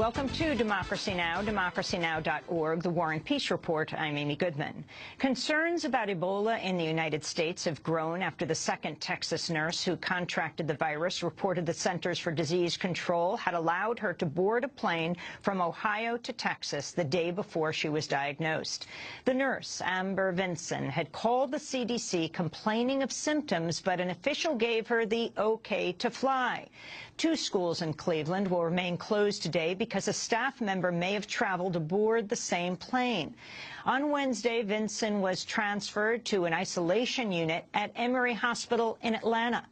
Welcome to Democracy Now!, democracynow.org, the War and Peace Report. I'm Amy Goodman. Concerns about Ebola in the United States have grown after the second Texas nurse who contracted the virus reported the Centers for Disease Control had allowed her to board a plane from Ohio to Texas the day before she was diagnosed. The nurse, Amber Vinson, had called the CDC complaining of symptoms, but an official gave her the okay to fly. 2 schools in Cleveland will remain closed today because a staff member may have traveled aboard the same plane. On Wednesday, Vinson was transferred to an isolation unit at Emory Hospital in Atlanta.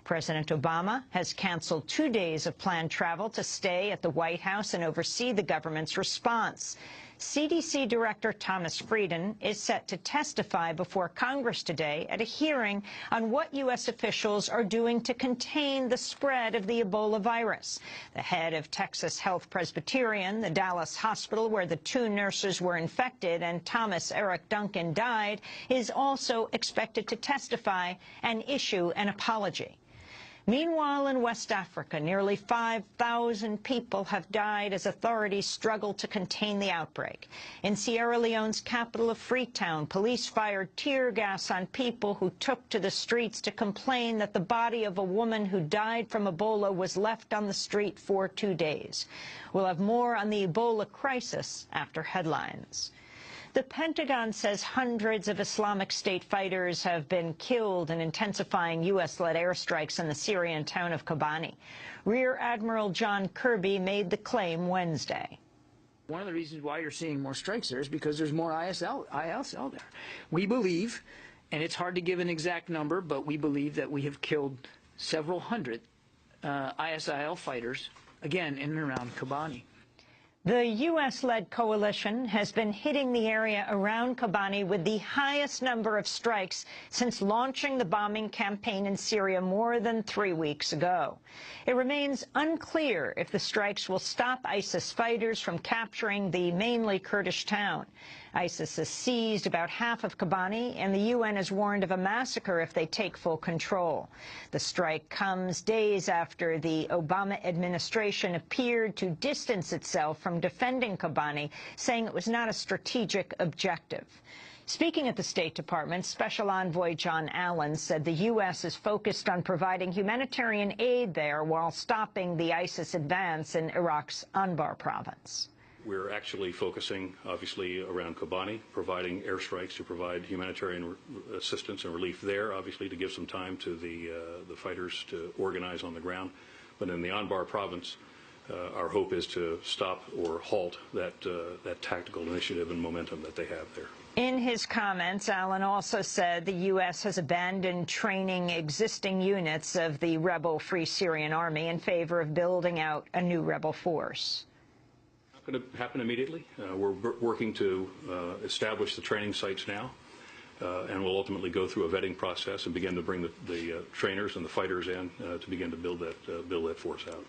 President Obama has canceled 2 days of planned travel to stay at the White House and oversee the government's response. CDC Director Thomas Frieden is set to testify before Congress today at a hearing on what U.S. officials are doing to contain the spread of the Ebola virus. The head of Texas Health Presbyterian, the Dallas hospital where the 2 nurses were infected and Thomas Eric Duncan died, is also expected to testify and issue an apology. Meanwhile, in West Africa, nearly 5,000 people have died as authorities struggle to contain the outbreak. In Sierra Leone's capital of Freetown, police fired tear gas on people who took to the streets to complain that the body of a woman who died from Ebola was left on the street for 2 days. We'll have more on the Ebola crisis after headlines. The Pentagon says hundreds of Islamic State fighters have been killed in intensifying U.S.-led airstrikes in the Syrian town of Kobani. Rear Admiral John Kirby made the claim Wednesday. One of the reasons why you're seeing more strikes there is because there's more ISL there. We believe, and it's hard to give an exact number, but we believe that we have killed several hundred ISIL fighters, again, in and around Kobani. The U.S.-led coalition has been hitting the area around Kobani with the highest number of strikes since launching the bombing campaign in Syria more than 3 weeks ago. It remains unclear if the strikes will stop ISIS fighters from capturing the mainly Kurdish town. ISIS has seized about half of Kobani, and the UN has warned of a massacre if they take full control. The strike comes days after the Obama administration appeared to distance itself from defending Kobani, saying it was not a strategic objective. Speaking at the State Department, Special Envoy John Allen said the U.S. is focused on providing humanitarian aid there while stopping the ISIS advance in Iraq's Anbar province. We're actually focusing, obviously, around Kobani, providing airstrikes to provide humanitarian assistance and relief there, obviously, to give some time to the fighters to organize on the ground. But in the Anbar province, our hope is to stop or halt that tactical initiative and momentum that they have there. In his comments, Allen also said the U.S. has abandoned training existing units of the rebel Free Syrian Army in favor of building out a new rebel force. Going to happen immediately. We're working to establish the training sites now, and we'll ultimately go through a vetting process and begin to bring the trainers and the fighters in to begin to build that force out.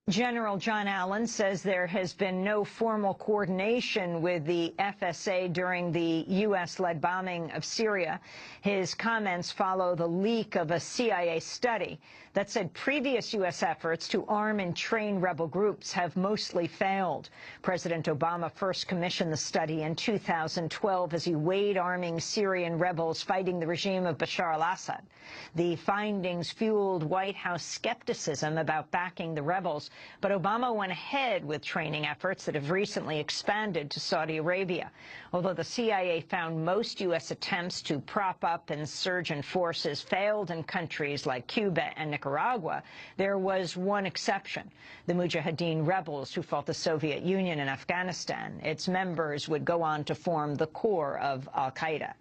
General John Allen says there has been no formal coordination with the FSA during the U.S.-led bombing of Syria. His comments follow the leak of a CIA study that said previous U.S. efforts to arm and train rebel groups have mostly failed. President Obama first commissioned the study in 2012 as he weighed arming Syrian rebels fighting the regime of Bashar al-Assad. The findings fueled White House skepticism about backing the rebels, but Obama went ahead with training efforts that have recently expanded to Saudi Arabia. Although the CIA found most U.S. attempts to prop up insurgent forces failed in countries like Cuba and Nicaragua, there was one exception: the Mujahideen rebels who fought the Soviet Union in Afghanistan. Its members would go on to form the core of al-Qaeda.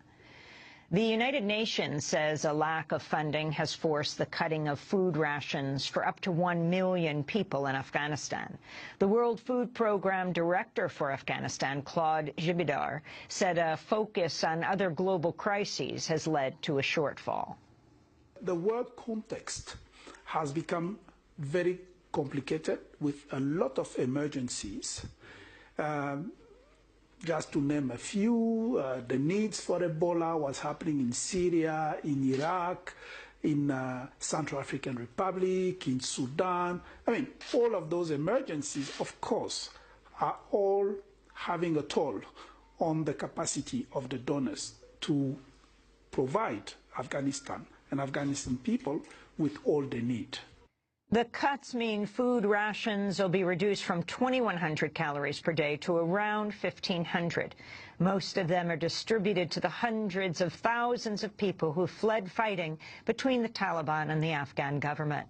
The United Nations says a lack of funding has forced the cutting of food rations for up to 1 million people in Afghanistan. The World Food Program Director for Afghanistan, Claude Jibidar, said a focus on other global crises has led to a shortfall. The world context has become very complicated with a lot of emergencies. Just to name a few, the needs for Ebola, what's happening in Syria, in Iraq, in Central African Republic, in Sudan. I mean, all of those emergencies, of course, are all having a toll on the capacity of the donors to provide Afghanistan and Afghanistan people with all they need. The cuts mean food rations will be reduced from 2,100 calories per day to around 1,500. Most of them are distributed to the hundreds of thousands of people who fled fighting between the Taliban and the Afghan government.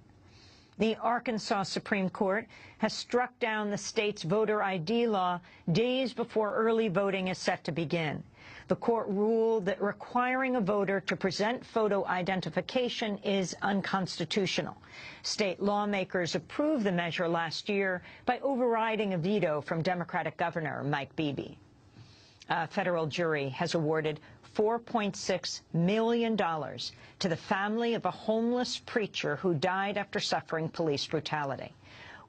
The Arkansas Supreme Court has struck down the state's voter ID law days before early voting is set to begin. The court ruled that requiring a voter to present photo identification is unconstitutional. State lawmakers approved the measure last year by overriding a veto from Democratic Governor Mike Beebe. A federal jury has awarded $4.6 million to the family of a homeless preacher who died after suffering police brutality.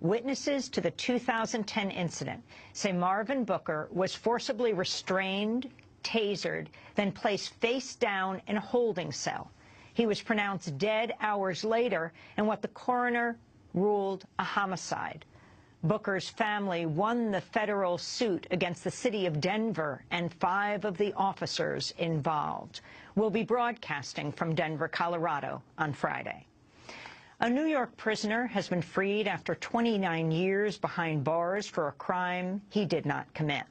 Witnesses to the 2010 incident say Marvin Booker was forcibly restrained, tasered, then placed face down in a holding cell. He was pronounced dead hours later in what the coroner ruled a homicide. Booker's family won the federal suit against the city of Denver and 5 of the officers involved. We'll be broadcasting from Denver, Colorado on Friday. A New York prisoner has been freed after 29 years behind bars for a crime he did not commit.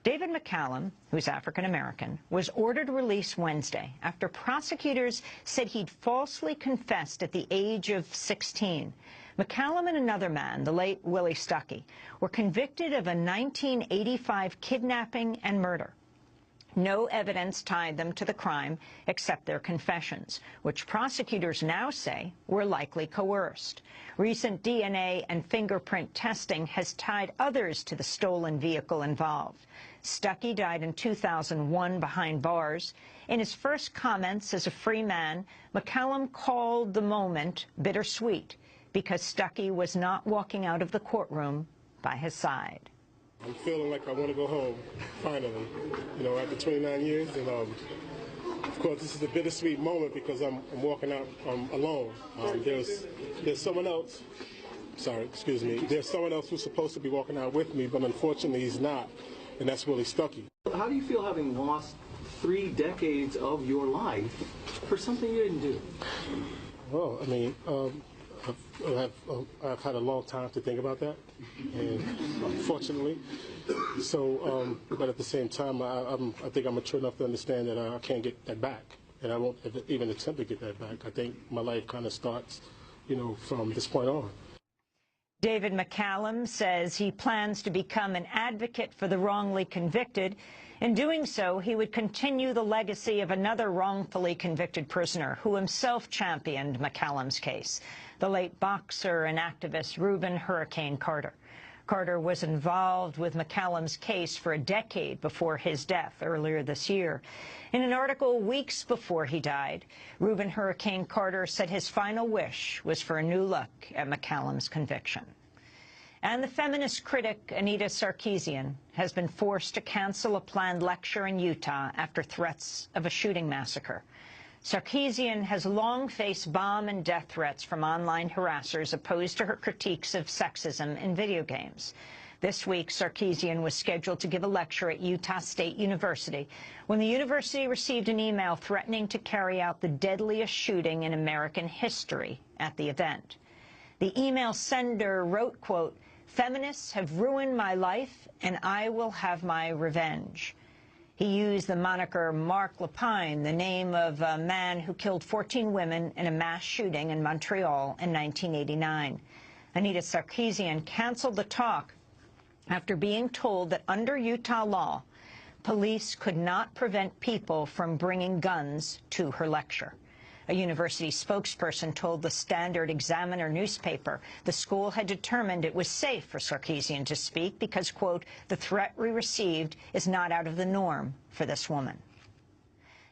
David McCallum, who's African-American, was ordered released Wednesday after prosecutors said he'd falsely confessed at the age of 16. McCallum and another man, the late Willie Stuckey, were convicted of a 1985 kidnapping and murder. No evidence tied them to the crime except their confessions, which prosecutors now say were likely coerced. Recent DNA and fingerprint testing has tied others to the stolen vehicle involved. Stuckey died in 2001 behind bars. In his first comments as a free man, McCallum called the moment bittersweet because Stuckey was not walking out of the courtroom by his side. I'm feeling like I want to go home, finally, after 29 years. And, of course, this is a bittersweet moment because I'm walking out alone. There's someone else, there's someone else who's supposed to be walking out with me, but unfortunately he's not, and that's Willie Stuckey. How do you feel having lost 3 decades of your life for something you didn't do? Well, I mean, I've had a long time to think about that, and unfortunately, but at the same time, I think I'm mature enough to understand that I can't get that back, and I won't even attempt to get that back. I think my life kind of starts, from this point on. David McCallum says he plans to become an advocate for the wrongly convicted. In doing so, he would continue the legacy of another wrongfully convicted prisoner who himself championed McCallum's case, the late boxer and activist Reuben Hurricane Carter. Carter was involved with McCallum's case for a decade before his death earlier this year. In an article weeks before he died, Reuben Hurricane Carter said his final wish was for a new look at McCallum's conviction. And the feminist critic Anita Sarkeesian has been forced to cancel a planned lecture in Utah after threats of a shooting massacre. Sarkeesian has long faced bomb and death threats from online harassers opposed to her critiques of sexism in video games. This week, Sarkeesian was scheduled to give a lecture at Utah State University when the university received an email threatening to carry out the deadliest shooting in American history at the event. The email sender wrote, quote, "Feminists have ruined my life, and I will have my revenge." He used the moniker Mark Lapine, the name of a man who killed 14 women in a mass shooting in Montreal in 1989. Anita Sarkeesian canceled the talk after being told that under Utah law, police could not prevent people from bringing guns to her lecture. A university spokesperson told the Standard Examiner newspaper the school had determined it was safe for Sarkeesian to speak because, quote, "the threat we received is not out of the norm for this woman."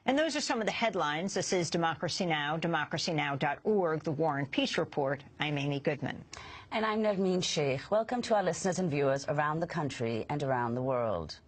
And those are some of the headlines. This is Democracy Now!, democracynow.org, The War and Peace Report. I'm Amy Goodman. And I'm Nermeen Sheikh. Welcome to our listeners and viewers around the country and around the world.